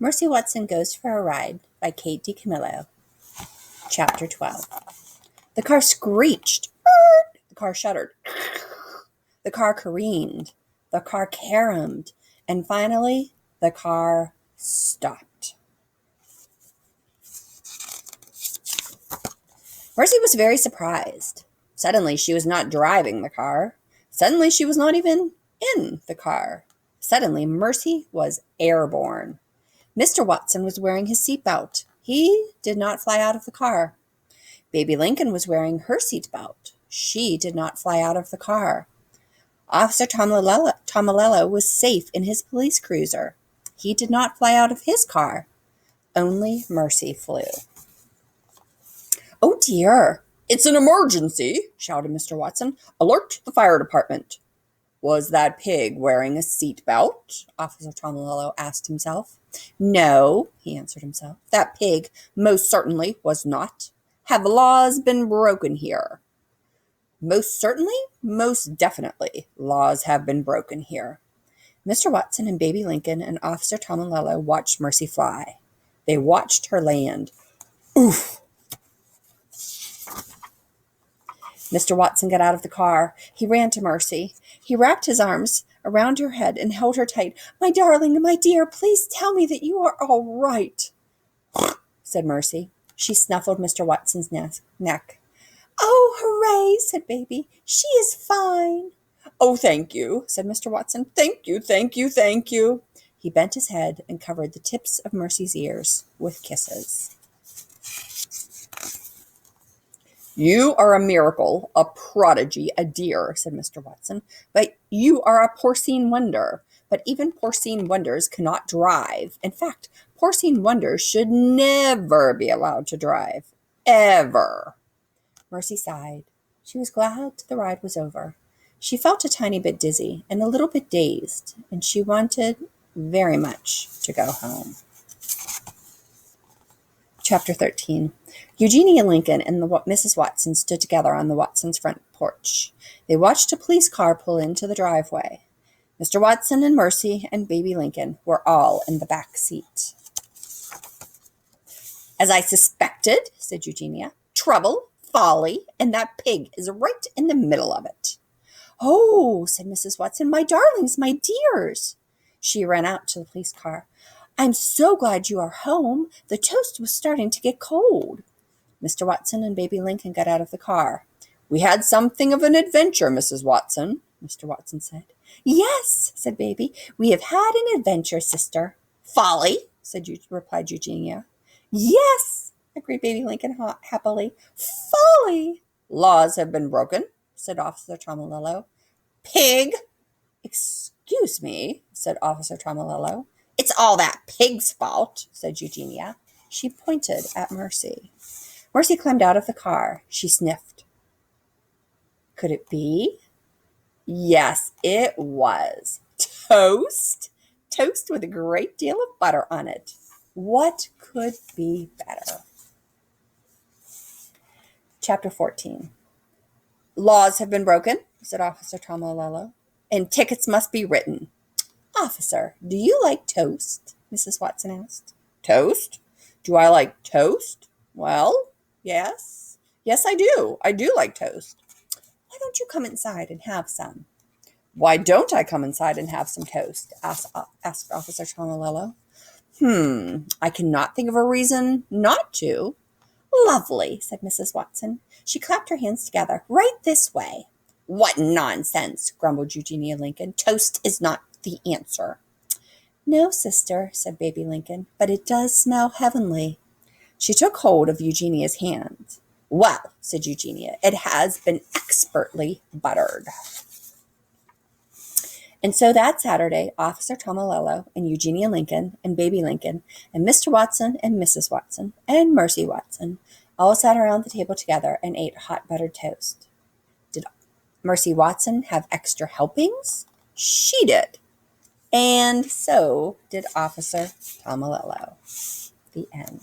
Mercy Watson Goes for a Ride by Kate DiCamillo. Chapter 12. The car screeched. The car shuddered. The car careened. The car caromed. And finally, the car stopped. Mercy was very surprised. Suddenly, she was not driving the car. Suddenly, she was not even in the car. Suddenly, Mercy was airborne. Mr. Watson was wearing his seatbelt. He did not fly out of the car. Baby Lincoln was wearing her seatbelt. She did not fly out of the car. Officer Tomalello was safe in his police cruiser. He did not fly out of his car. Only Mercy flew. "Oh dear, it's an emergency," shouted Mr. Watson. "Alert the fire department." "Was that pig wearing a seatbelt?" Officer Tomalello asked himself. "No," he answered himself. "That pig most certainly was not. Have laws been broken here?" "Most certainly, most definitely, laws have been broken here." Mr. Watson and Baby Lincoln and Officer Tomalello watched Mercy fly. They watched her land. Oof! Mr. Watson got out of the car. He ran to Mercy. He wrapped his arms around her head and held her tight. "My darling, my dear, please tell me that you are all right," said Mercy. She snuffled Mr. Watson's neck. "Oh, hooray," said Baby. "She is fine." "Oh, thank you," said Mr. Watson. "Thank you, thank you, thank you." He bent his head and covered the tips of Mercy's ears with kisses. "You are a miracle, a prodigy, a dear," said Mr. Watson. "But you are a porcine wonder. But even porcine wonders cannot drive. In fact, porcine wonders should never be allowed to drive. Ever." Mercy sighed. She was glad the ride was over. She felt a tiny bit dizzy and a little bit dazed, and she wanted very much to go home. Chapter 13. Eugenia Lincoln and Mrs. Watson stood together on the Watsons' front porch. They watched a police car pull into the driveway. Mr. Watson and Mercy and Baby Lincoln were all in the back seat. "As I suspected," said Eugenia. "Trouble, folly, and that pig is right in the middle of it." "Oh," said Mrs. Watson, "my darlings, my dears." She ran out to the police car. "I'm so glad you are home. The toast was starting to get cold." Mr. Watson and Baby Lincoln got out of the car. "We had something of an adventure, Mrs. Watson," Mr. Watson said. "Yes," said Baby, "we have had an adventure, sister." "Folly," replied Eugenia. "Yes," agreed Baby Lincoln happily. "Folly." "Laws have been broken," said Officer Tomalello. "Pig!" "Excuse me," said Officer Tomalello. "It's all that pig's fault," said Eugenia. She pointed at Mercy. Mercy climbed out of the car. She sniffed. Could it be? Yes, it was. Toast? Toast with a great deal of butter on it. What could be better? Chapter 14. "Laws have been broken," said Officer Tomalello, "and tickets must be written." "Officer, do you like toast?" Mrs. Watson asked. "Toast? Do I like toast? Well, yes. Yes, I do. I do like toast." "Why don't you come inside and have some?" "Why don't I come inside and have some toast?" asked Officer Tomalello. I cannot think of a reason not to." "Lovely," said Mrs. Watson. She clapped her hands together. "Right this way." "What nonsense," grumbled Eugenia Lincoln. "Toast is not the answer." "No, sister," said Baby Lincoln, "but it does smell heavenly." She took hold of Eugenia's hand. "Well," said Eugenia, "it has been expertly buttered." And so that Saturday, Officer Tomalello and Eugenia Lincoln and Baby Lincoln and Mr. Watson and Mrs. Watson and Mercy Watson all sat around the table together and ate hot buttered toast. Did Mercy Watson have extra helpings? She did. And so did Officer Tomalello. The end.